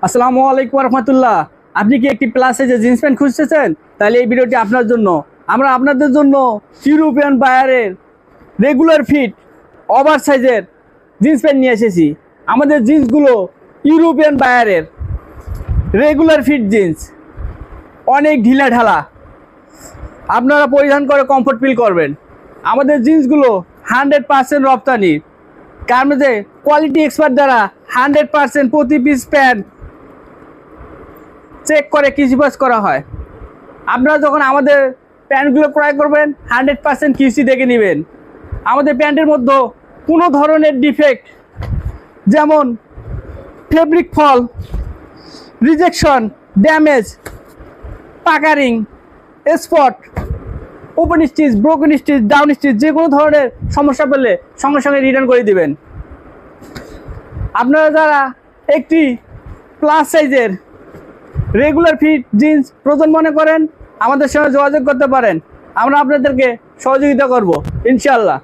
আসসালামু আলাইকুম রহমতুল্লাহ। আপনি কি একটি প্লাস সাইজের জিন্স প্যান্ট খুঁজতেছেন? তাহলে এই ভিডিওটি আপনার জন্য। আমরা আপনাদের জন্য ইউরোপিয়ান বায়ারের রেগুলার ফিট ওভার সাইজের জিন্স প্যান্ট নিয়ে এসেছি। আমাদের জিন্সগুলো ইউরোপিয়ান বায়ারের রেগুলার ফিট জিন্স, অনেক ঢিলা ঢালা, আপনারা পরিধান করে কমফোর্ট ফিল করবেন। আমাদের জিন্সগুলো 100% রপ্তানি, কার মধ্যে কোয়ালিটি এক্সপার্ট দ্বারা 100% প্রতি পিস প্যান্ট চেক করে কিউসি করা হয়। আপনারা যখন আমাদের প্যান্টগুলো ক্রয় করবেন 100% কিউসি দেখে নেবেন। আমাদের প্যান্টের মধ্যে কোনো ধরনের ডিফেক্ট, যেমন fabric fall, rejection, damage, puckering, spot, open stitch, broken stitch, down stitch, যে কোনো ধরনের সমস্যা পেলে সঙ্গে সঙ্গে রিটার্ন করে দিবেন। আপনারা যারা একটি প্লাস সাইজের রেগুলার ফিট জিন্স প্রয়োজন মনে করেন, আমাদের সঙ্গে যোগাযোগ করতে পারেন। আমরা আপনাদেরকে সহযোগিতা করব ইনশাআল্লাহ।